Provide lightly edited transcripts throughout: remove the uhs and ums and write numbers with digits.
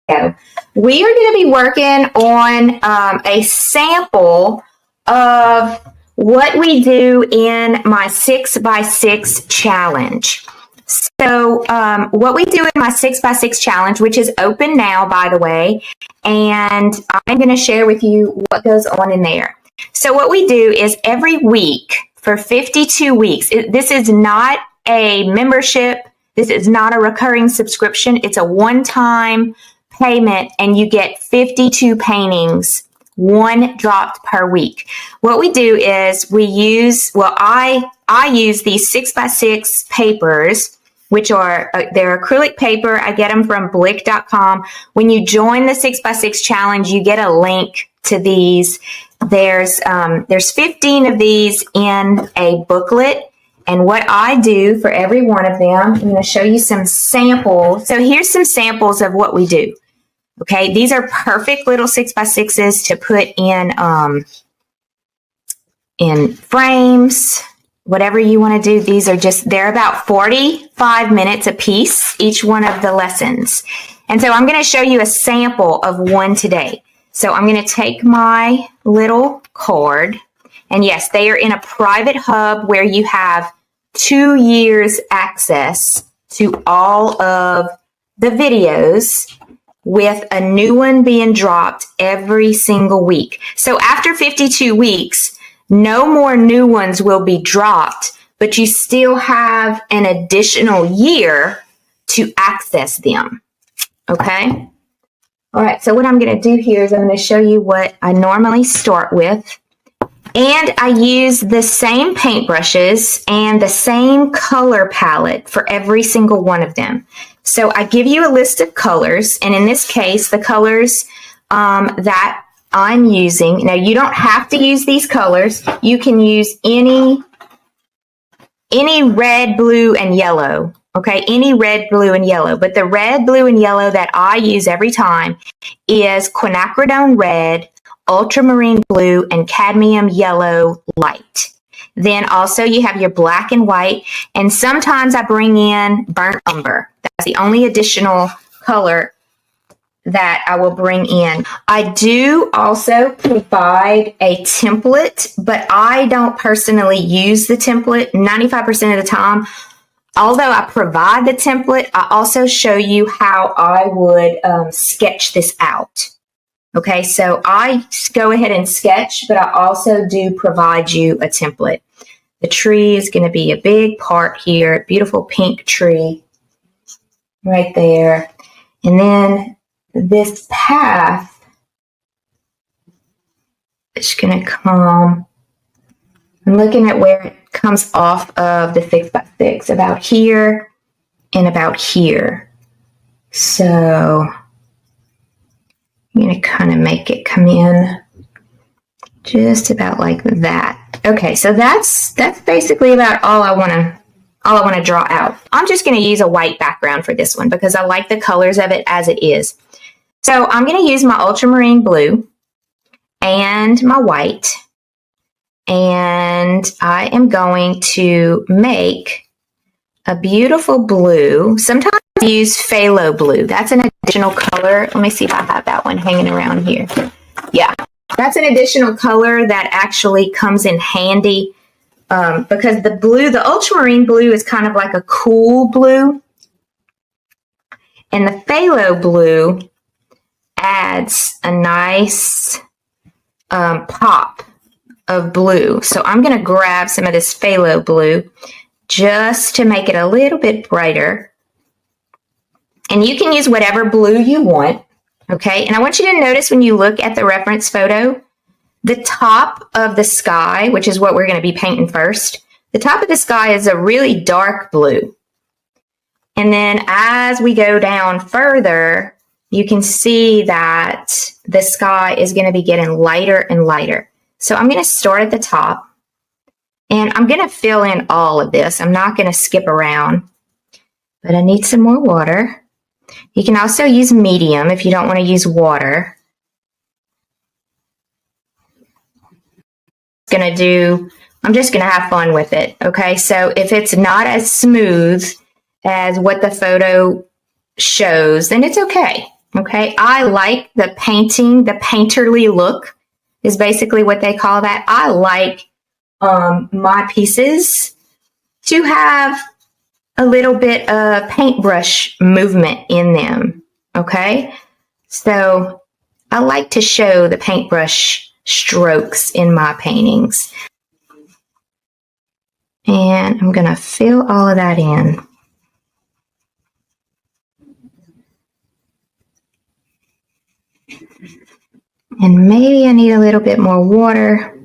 go. We are going to be working on a sample of what we do in my 6x6 challenge. So what we do in my 6x6 challenge, which is open now, by the way, and I'm going to share with you what goes on in there. So what we do is every week for 52 weeks, this is not a membership, this is not a recurring subscription, it's a one-time payment, and you get 52 paintings, one dropped per week. What we do is we use, I use these 6x6 papers, which are, they're acrylic paper. I get them from Blick.com. When you join the 6x6 challenge, you get a link to these. There's 15 of these in a booklet. And what I do for every one of them, I'm going to show you some samples. So here's some samples of what we do. Okay, these are perfect little 6x6s to put in frames, whatever you want to do. These are they're about 45 minutes a piece, each one of the lessons. And so I'm going to show you a sample of one today. So I'm going to take my little card, and yes, they are in a private hub where you have 2 years access to all of the videos, with a new one being dropped every single week. So after 52 weeks, no more new ones will be dropped, but you still have an additional year to access them. Okay? All right, so what I'm going to do here is I'm going to show you what I normally start with. And I use the same paintbrushes and the same color palette for every single one of them. So I give you a list of colors, and in this case, the colors that I'm using. Now, you don't have to use these colors. You can use any red, blue, and yellow. Okay, any red, blue, and yellow. But the red, blue, and yellow that I use every time is quinacridone red, ultramarine blue, and cadmium yellow light. Then also you have your black and white, and sometimes I bring in burnt umber. That's the only additional color that I will bring in. I do also provide a template, but I don't personally use the template 95% of the time. Although I provide the template, I also show you how I would sketch this out. Okay, so I go ahead and sketch, but I also do provide you a template. The tree is going to be a big part here, beautiful pink tree right there. And then this path is going to come, I'm looking at where it comes off of the 6x6, about here and about here. So I'm going to kind of make it come in just about like that. Okay, so that's basically about all I want to draw out. I'm just going to use a white background for this one because I like the colors of it as it is. So I'm going to use my ultramarine blue and my white, and I am going to make a beautiful blue. Sometimes I use phthalo blue. That's an additional color. Let me see if I have that one hanging around here. Yeah, that's an additional color that actually comes in handy because the ultramarine blue is kind of like a cool blue, and the phthalo blue adds a nice pop of blue. So I'm going to grab some of this phthalo blue just to make it a little bit brighter. And you can use whatever blue you want, okay? And I want you to notice when you look at the reference photo, the top of the sky, which is what we're going to be painting first, the top of the sky is a really dark blue. And then as we go down further, you can see that the sky is going to be getting lighter and lighter. So I'm going to start at the top, and I'm going to fill in all of this. I'm not going to skip around, but I need some more water. You can also use medium if you don't want to use water. I'm just going to have fun with it. Okay, so if it's not as smooth as what the photo shows, then it's okay. Okay, I like the painterly look is basically what they call that. I like my pieces to have a little bit of paintbrush movement in them. Okay, so I like to show the paintbrush strokes in my paintings. And I'm going to fill all of that in. And maybe I need a little bit more water.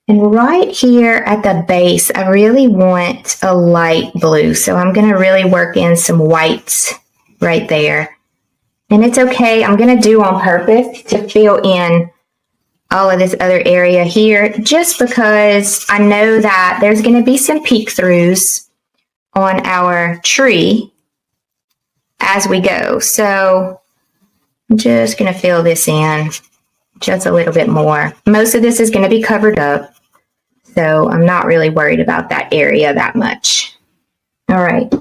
And right here at the base, I really want a light blue. So I'm going to really work in some whites right there. And it's okay. I'm going to do on purpose to fill in all of this other area here, just because I know that there's going to be some peek throughs on our tree as we go. So I'm just going to fill this in just a little bit more. Most of this is going to be covered up, so I'm not really worried about that area that much. All right.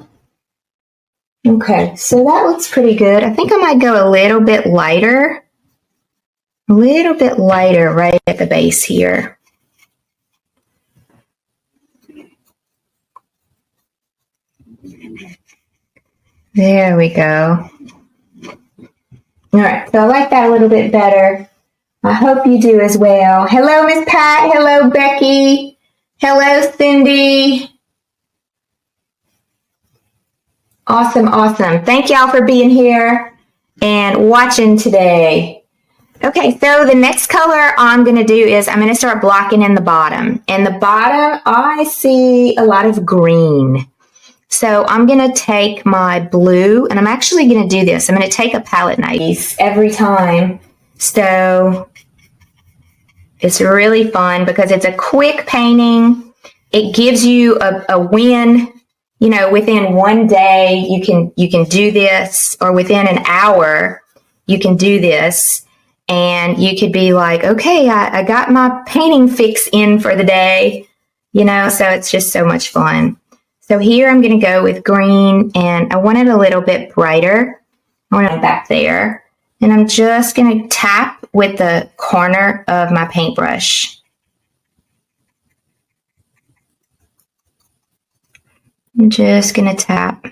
Okay, so that looks pretty good. I think I might go a little bit lighter right at the base here. There we go. All right, so I like that a little bit better. I hope you do as well. Hello, Miss Pat. Hello, Becky. Hello, Cindy. Awesome, awesome. Thank y'all for being here and watching today. Okay, so the next color I'm going to do is I'm going to start blocking in the bottom. In the bottom, I see a lot of green. So I'm going to take my blue, and I'm actually going to do this. I'm going to take a palette knife every time. So it's really fun because it's a quick painting. It gives you a win. You know, within one day, you can do this, or within an hour, you can do this. And you could be like, okay, I got my painting fix in for the day, you know, so it's just so much fun. So here I'm going to go with green, and I want it a little bit brighter. I want it back there. And I'm just going to tap with the corner of my paintbrush. I'm just going to tap.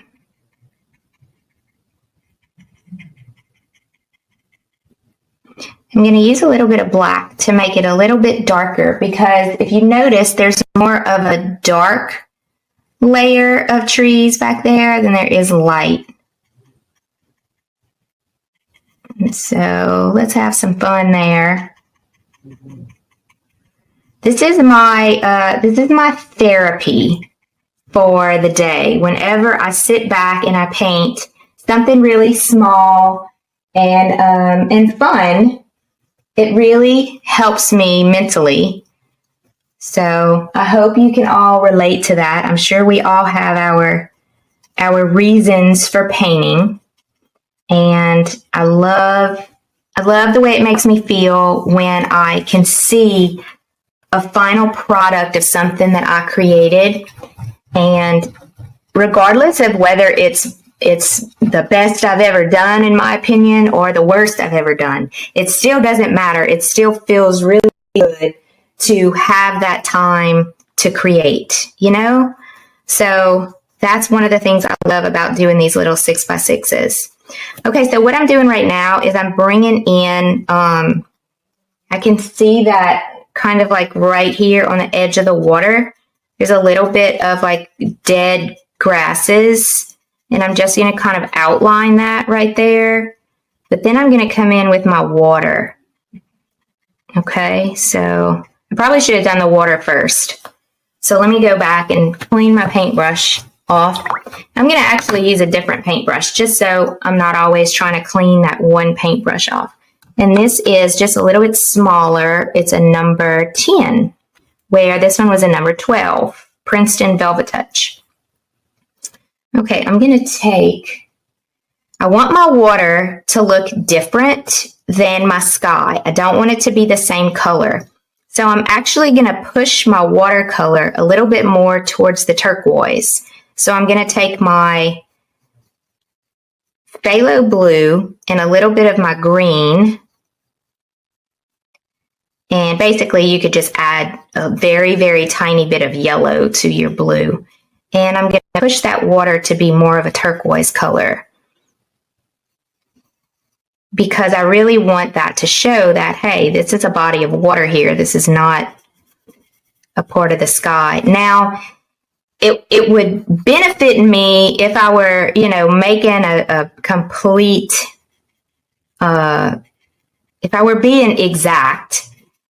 I'm going to use a little bit of black to make it a little bit darker, because if you notice, there's more of a dark layer of trees back there than there is light. And so let's have some fun there. This is my therapy for the day. Whenever I sit back and I paint something really small and fun, it really helps me mentally. So I hope you can all relate to that. I'm sure we all have our reasons for painting. And I love the way it makes me feel when I can see a final product of something that I created. And regardless of whether it's the best I've ever done, in my opinion, or the worst I've ever done, it still doesn't matter. It still feels really good to have that time to create, you know? So that's one of the things I love about doing these little 6x6s. Okay, so what I'm doing right now is I'm bringing in, I can see that kind of like right here on the edge of the water, there's a little bit of like dead grasses, and I'm just going to kind of outline that right there. But then I'm going to come in with my water. Okay, so I probably should have done the water first. So let me go back and clean my paintbrush off. I'm going to actually use a different paintbrush just so I'm not always trying to clean that one paintbrush off. And this is just a little bit smaller. It's a number 10, where this one was a number 12, Princeton Velvet Touch. Okay, I'm going to I want my water to look different than my sky. I don't want it to be the same color. So I'm actually going to push my watercolor a little bit more towards the turquoise. So I'm going to take my phthalo blue and a little bit of my green. And basically you could just add a very, very tiny bit of yellow to your blue. And I'm going to push that water to be more of a turquoise color, because I really want that to show that, hey, this is a body of water here. This is not a part of the sky. Now, it would benefit me if I were, making a complete, if I were being exact,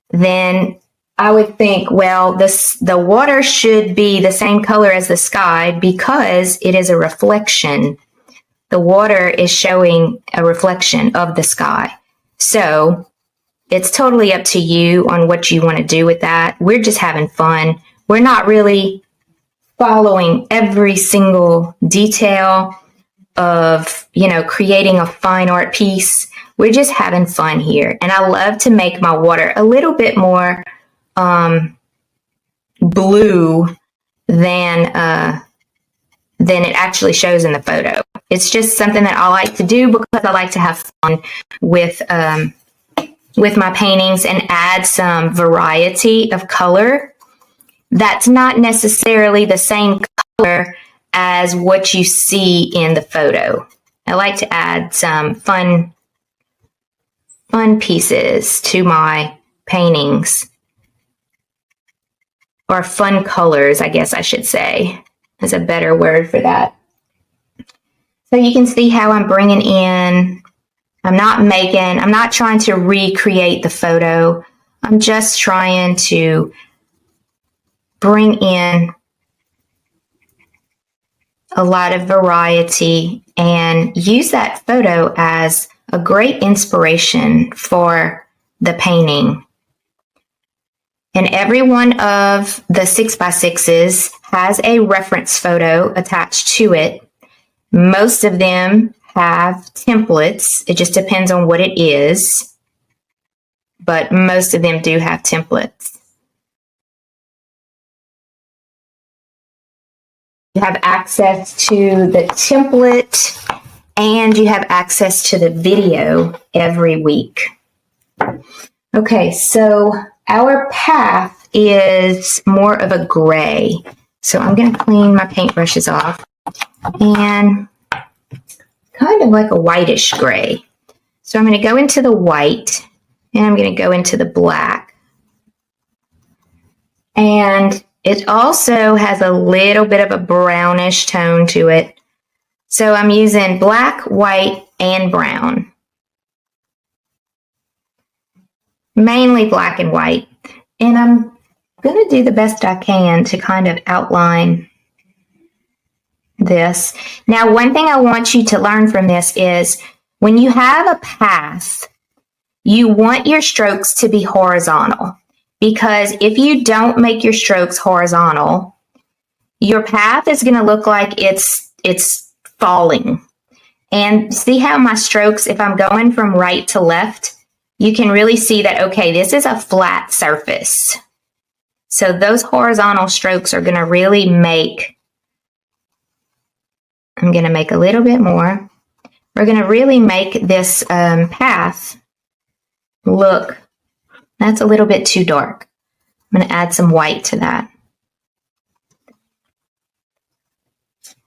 then I would think, well, the water should be the same color as the sky because it is a reflection. The water is showing a reflection of the sky. So it's totally up to you on what you want to do with that. We're just having fun. We're not really following every single detail of, creating a fine art piece. We're just having fun here. And I love to make my water a little bit more blue than it actually shows in the photo. It's just something that I like to do because I like to have fun with my paintings and add some variety of color that's not necessarily the same color as what you see in the photo. I like to add some fun pieces to my paintings, or fun colors, I guess I should say, is a better word for that. So you can see how I'm bringing in, I'm not trying to recreate the photo. I'm just trying to bring in a lot of variety and use that photo as a great inspiration for the painting. And every one of the 6x6s has a reference photo attached to it. Most of them have templates. It just depends on what it is, but most of them do have templates. You have access to the template and you have access to the video every week. Okay, so our path is more of a gray. So I'm going to clean my paintbrushes off, and kind of like a whitish gray. So I'm going to go into the white and I'm going to go into the black. And it also has a little bit of a brownish tone to it. So I'm using black, white, and brown. Mainly black and white. And I'm going to do the best I can to kind of outline this. Now, one thing I want you to learn from this is when you have a path, you want your strokes to be horizontal, because if you don't make your strokes horizontal, your path is going to look like it's falling. And see how my strokes, if I'm going from right to left, you can really see that, okay, this is a flat surface. So those horizontal strokes are going to really make, I'm going to make a little bit more. We're going to really make this path look, that's a little bit too dark. I'm going to add some white to that.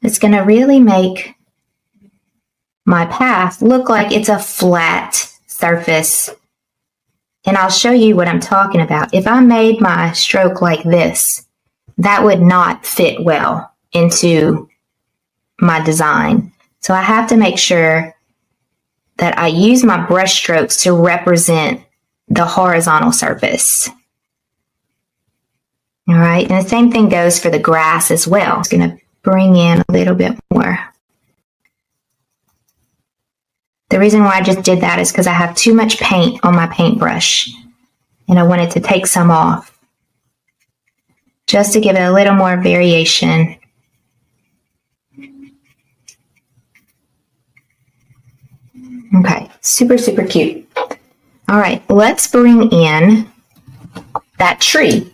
It's going to really make my path look like it's a flat surface. And I'll show you what I'm talking about. If I made my stroke like this, that would not fit well into my design. So I have to make sure that I use my brush strokes to represent the horizontal surface. All right, and the same thing goes for the grass as well. I'm just going to bring in a little bit more. The reason why I just did that is because I have too much paint on my paintbrush and I wanted to take some off just to give it a little more variation. Okay, super, super cute. All right, let's bring in that tree.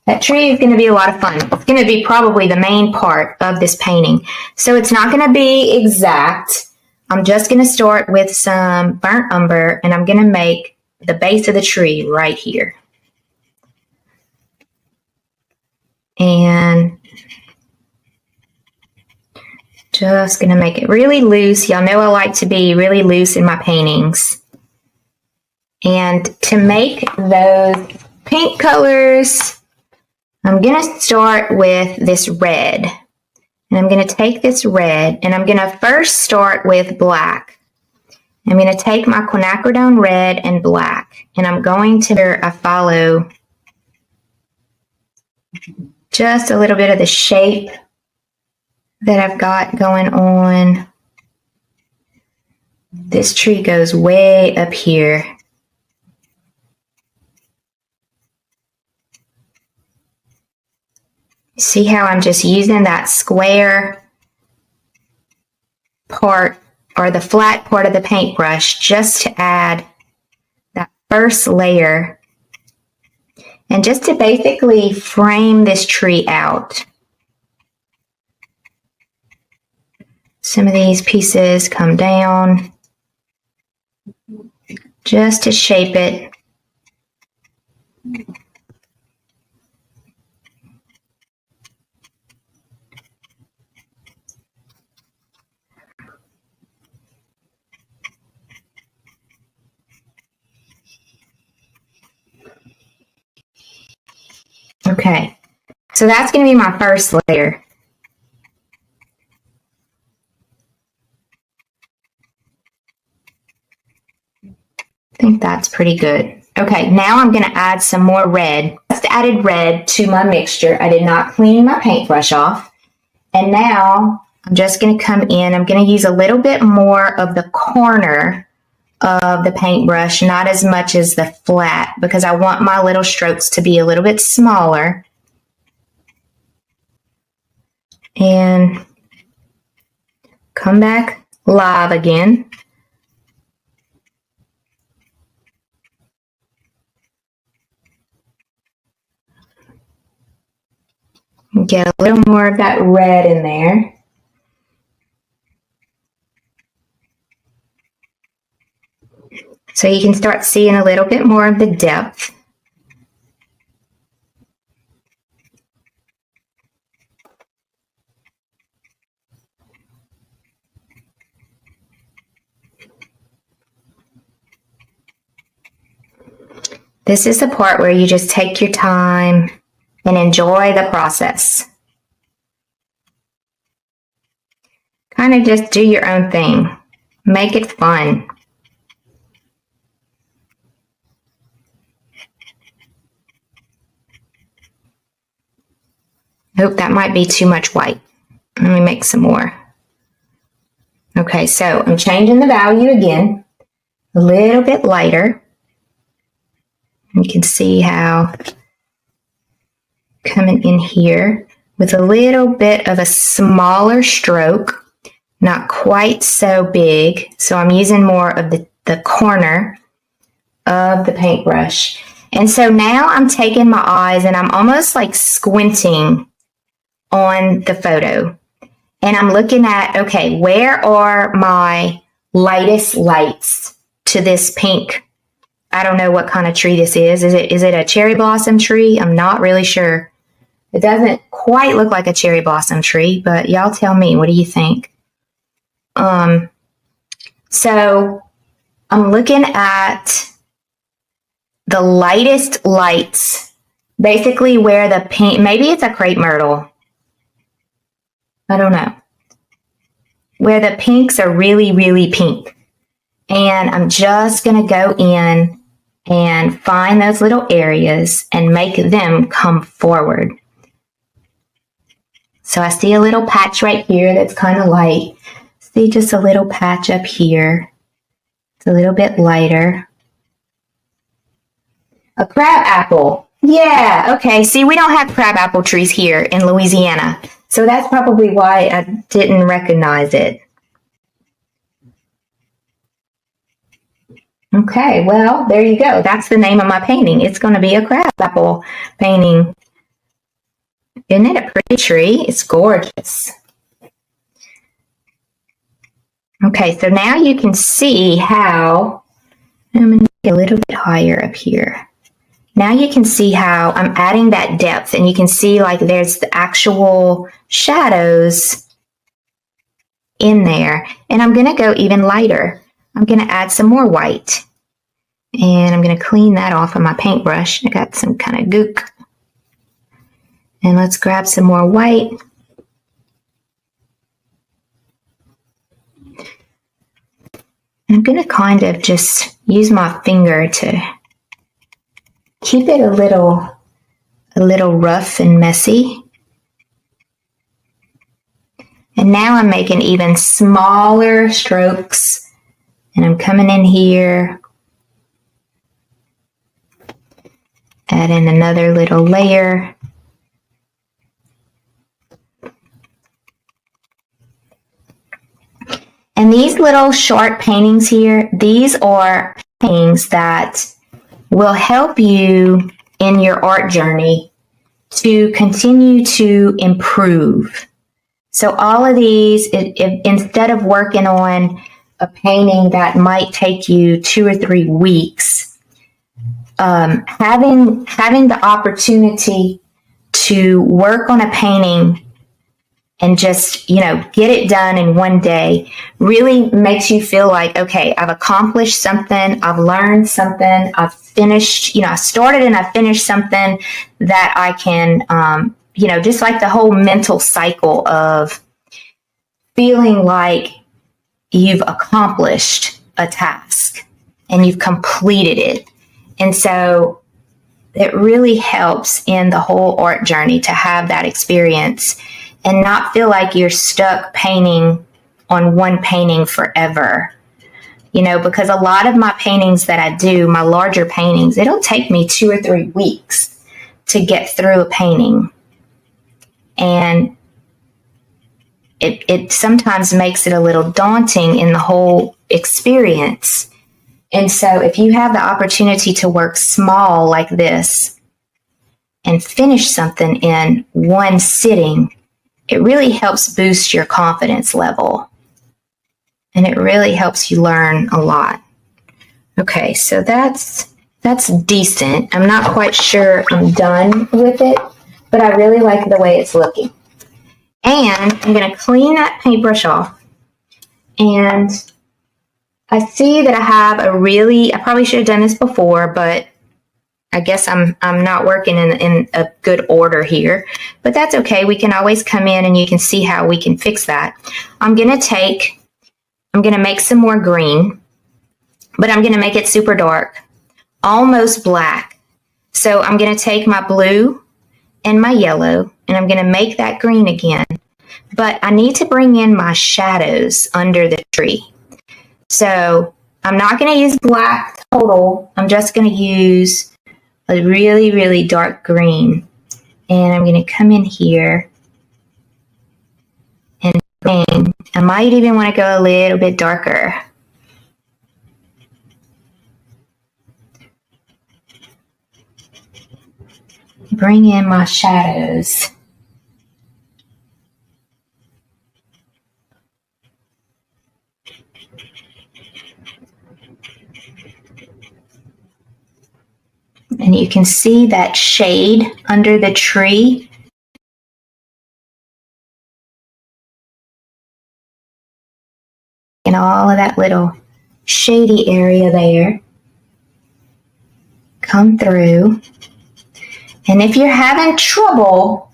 That tree is going to be a lot of fun. It's going to be probably the main part of this painting. So it's not going to be exact. I'm just going to start with some burnt umber, and I'm going to make the base of the tree right here. And just going to make it really loose. Y'all know I like to be really loose in my paintings. And to make those pink colors, I'm going to start with this red. And I'm going to take this red, and I'm going to first start with black. I'm going to take my quinacridone red and black, and I'm going to follow just a little bit of the shape that I've got going on. This tree goes way up here. See how I'm just using that square part or the flat part of the paintbrush just to add that first layer and just to basically frame this tree out. Some of these pieces come down just to shape it. Okay, so that's going to be my first layer. I think that's pretty good. Okay, now I'm going to add some more red. Just added red to my mixture. I did not clean my paintbrush off. And now I'm just going to come in. I'm going to use a little bit more of the corner of the paintbrush, not as much as the flat, because I want my little strokes to be a little bit smaller. And come back live again. Get a little more of that red in there. So you can start seeing a little bit more of the depth. This is the part where you just take your time and enjoy the process. Kind of just do your own thing. Make it fun. Nope, that might be too much white. Let me make some more. Okay, so I'm changing the value again, a little bit lighter. You can see how coming in here with a little bit of a smaller stroke, not quite so big. So I'm using more of the corner of the paintbrush. And so now I'm taking my eyes and I'm almost like squinting on the photo. And I'm looking at, okay, where are my lightest lights to this pink? I don't know what kind of tree this is. Is it a cherry blossom tree? I'm not really sure. It doesn't quite look like a cherry blossom tree, but y'all tell me, what do you think? So I'm looking at the lightest lights, basically where the pink, maybe it's a crepe myrtle. I don't know. Where the pinks are really, really pink. And I'm just going to go in and find those little areas and make them come forward. So I see a little patch right here that's kind of light. See just a little patch up here. It's a little bit lighter. A crab apple. Yeah, okay. See, we don't have crab apple trees here in Louisiana. So that's probably why I didn't recognize it. Okay, well, there you go. That's the name of my painting. It's going to be a crab apple painting. Isn't it a pretty tree? It's gorgeous. Okay, so now you can see how, I'm going to get a little bit higher up here. Now you can see how I'm adding that depth, and you can see like there's the actual shadows in there. And I'm going to go even lighter. I'm going to add some more white. And I'm going to clean that off of my paintbrush. I got some kind of gook. And let's grab some more white. I'm going to kind of just use my finger to keep it a little rough and messy. And now I'm making even smaller strokes. And I'm coming in here, adding another little layer. And these little short paintings here, these are paintings that will help you in your art journey to continue to improve. So all of these, instead of working on a painting that might take you 2 or 3 weeks, having the opportunity to work on a painting and just, get it done in one day really makes you feel like, okay, I've accomplished something, I've learned something, I've finished, I started and I finished something that I can, just like the whole mental cycle of feeling like you've accomplished a task and you've completed it. And so it really helps in the whole art journey to have that experience and not feel like you're stuck painting on one painting forever. Because a lot of my paintings that I do, my larger paintings, it'll take me 2 or 3 weeks to get through a painting. And it sometimes makes it a little daunting in the whole experience. And so if you have the opportunity to work small like this and finish something in one sitting, it really helps boost your confidence level. And it really helps you learn a lot. Okay, so that's decent. I'm not quite sure I'm done with it, but I really like the way it's looking. And I'm going to clean that paintbrush off. And I see that I have I probably should have done this before, but I guess I'm not working in a good order here, but that's okay. We can always come in and you can see how we can fix that. I'm going to make some more green, but I'm going to make it super dark, almost black. So I'm going to take my blue and my yellow, and I'm going to make that green again. But I need to bring in my shadows under the tree. So I'm not going to use black total. I'm just going to use a really, really dark green. And I'm going to come in here and bring, I might even want to go a little bit darker. Bring in my shadows. And you can see that shade under the tree. And all of that little shady area there. Come through. And if you're having trouble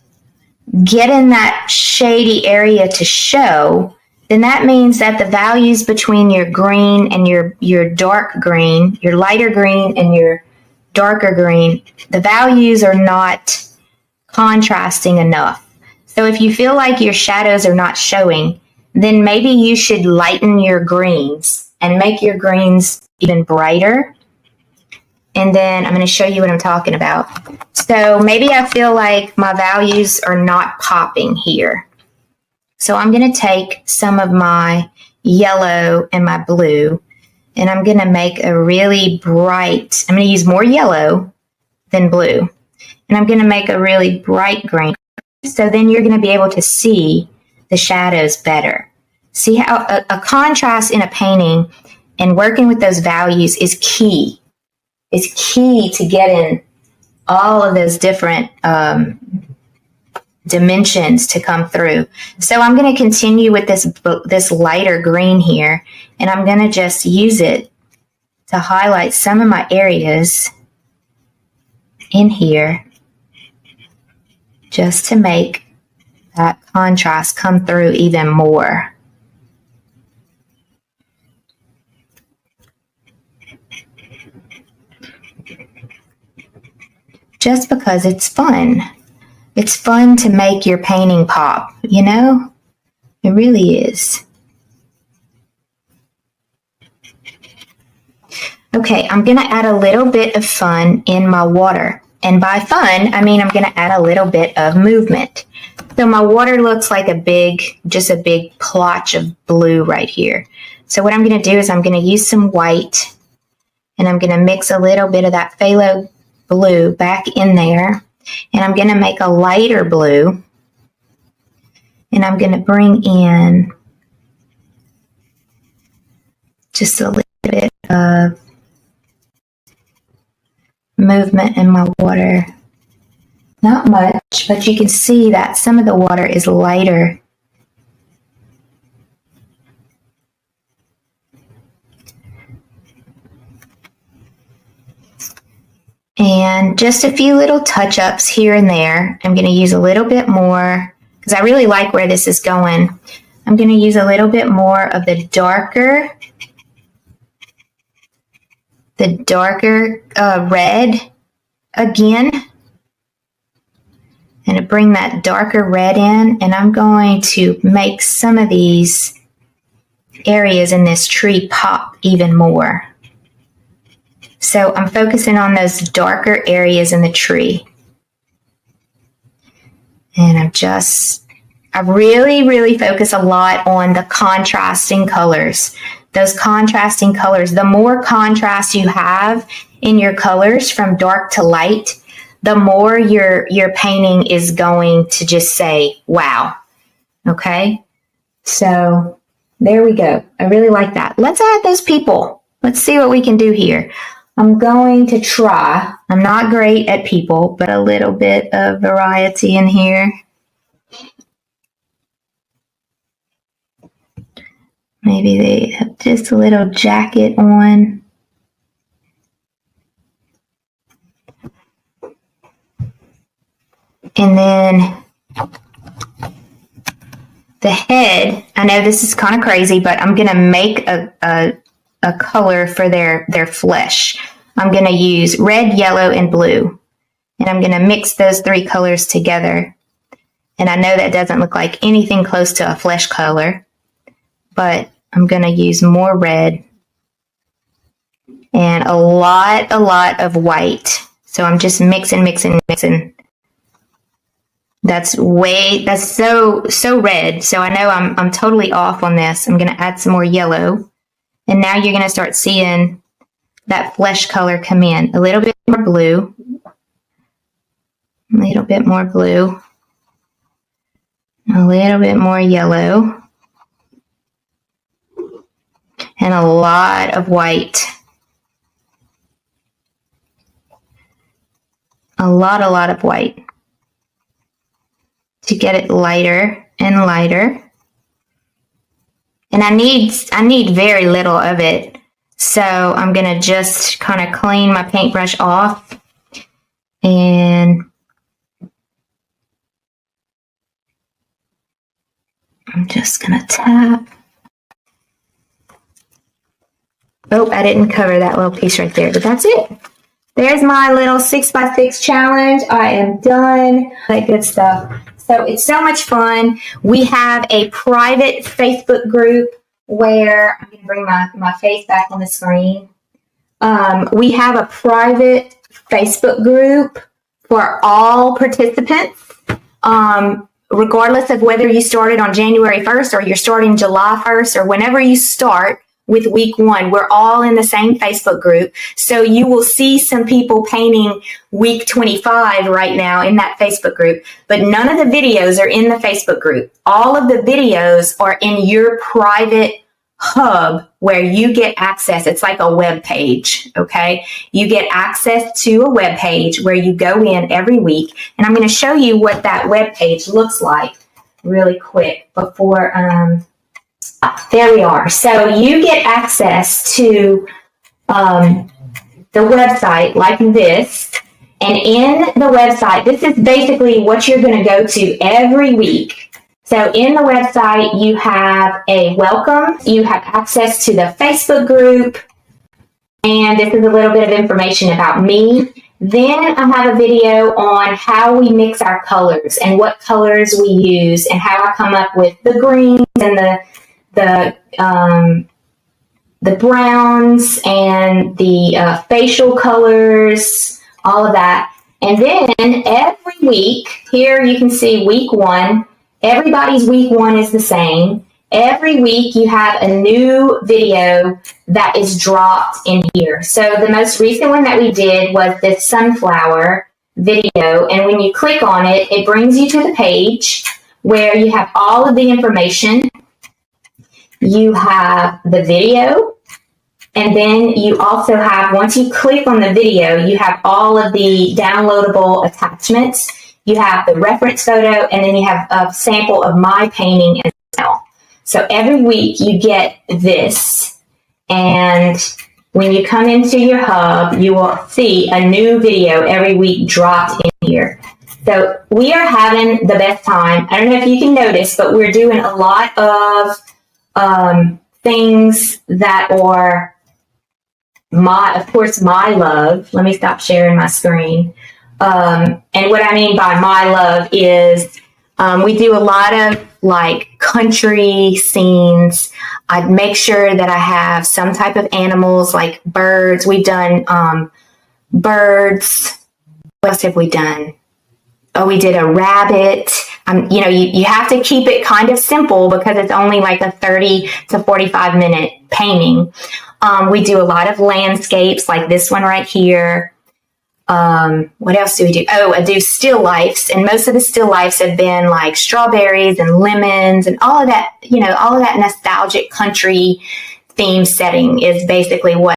getting that shady area to show, then that means that the values between your green and your dark green, your lighter green and your darker green, the values are not contrasting enough. So if you feel like your shadows are not showing, then maybe you should lighten your greens and make your greens even brighter. And then I'm going to show you what I'm talking about. So maybe I feel like my values are not popping here. So I'm going to take some of my yellow and my blue, and I'm going to make a really bright, I'm going to use more yellow than blue. And I'm going to make a really bright green. So then you're going to be able to see the shadows better. See how a contrast in a painting and working with those values is key to getting all of those different dimensions to come through. So I'm going to continue with this lighter green here, and I'm going to just use it to highlight some of my areas in here, just to make that contrast come through even more. Just because it's fun. It's fun to make your painting pop, you know? It really is. Okay, I'm going to add a little bit of fun in my water. And by fun, I mean I'm going to add a little bit of movement. So my water looks like just a big plotch of blue right here. So what I'm going to do is I'm going to use some white, and I'm going to mix a little bit of that phthalo blue back in there. And I'm going to make a lighter blue. And I'm going to bring in just a little bit of movement in my water. Not much, but you can see that some of the water is lighter. And just a few little touch-ups here and there. I'm going to use a little bit more, because I really like where this is going. I'm going to use a little bit more of the darker red again. And to bring that darker red in, and I'm going to make some of these areas in this tree pop even more. So I'm focusing on those darker areas in the tree. And I really, really focus a lot on the contrasting colors. Those contrasting colors, the more contrast you have in your colors from dark to light, the more your painting is going to just say, wow. Okay? So there we go. I really like that. Let's add those people. Let's see what we can do here. I'm going to try. I'm not great at people, but a little bit of variety in here. Maybe they have just a little jacket on. And then the head, I know this is kind of crazy, but I'm going to make a color for their flesh. I'm going to use red, yellow, and blue. And I'm going to mix those three colors together. And I know that doesn't look like anything close to a flesh color, but I'm going to use more red and a lot of white. So I'm just mixing. That's so red. So I know I'm totally off on this. I'm going to add some more yellow. And now you're going to start seeing that flesh color come in. A little bit more blue. A little bit more blue. A little bit more yellow. And a lot of white. A lot of white. To get it lighter and lighter. And I need very little of it. So I'm going to just kind of clean my paintbrush off. And I'm just going to tap. Oh, I didn't cover that little piece right there, but that's it. There's my little 6x6 challenge. I am done. That good stuff. So it's so much fun. We have a private Facebook group where I'm going to bring my face back on the screen. We have a private Facebook group for all participants, regardless of whether you started on January 1st or you're starting July 1st or whenever you start. with week 1. We're all in the same Facebook group. So you will see some people painting week 25 right now in that Facebook group, but none of the videos are in the Facebook group. All of the videos are in your private hub where you get access. It's like a web page, okay? You get access to a web page where you go in every week, and I'm going to show you what that web page looks like really quick before, there we are. So you get access to the website like this, and in the website, this is basically what you're going to go to every week. So in the website, you have a welcome, you have access to the Facebook group, and this is a little bit of information about me. Then I have a video on how we mix our colors and what colors we use and how I come up with the greens and the browns and the facial colors, all of that. And then every week, here you can see week 1. Everybody's week 1 is the same. Every week you have a new video that is dropped in here. So the most recent one that we did was this sunflower video. And when you click on it, it brings you to the page where you have all of the information. You have the video. And then you also have, once you click on the video, you have all of the downloadable attachments. You have the reference photo, and then you have a sample of my painting as well. So every week you get this, and when you come into your hub, you will see a new video every week dropped in here. So we are having the best time. I don't know if you can notice, but we're doing a lot of things that are my love. Let me stop sharing my screen. And what I mean by my love is we do a lot of like country scenes. I'd make sure that I have some type of animals like birds. We've done birds. What else have we done? Oh, we did a rabbit. You have to keep it kind of simple because it's only like a 30 to 45 minute painting. We do a lot of landscapes like this one right here. What else do we do? Oh, I do still lifes, and most of the still lifes have been like strawberries and lemons and all of that, all of that nostalgic country theme setting is basically what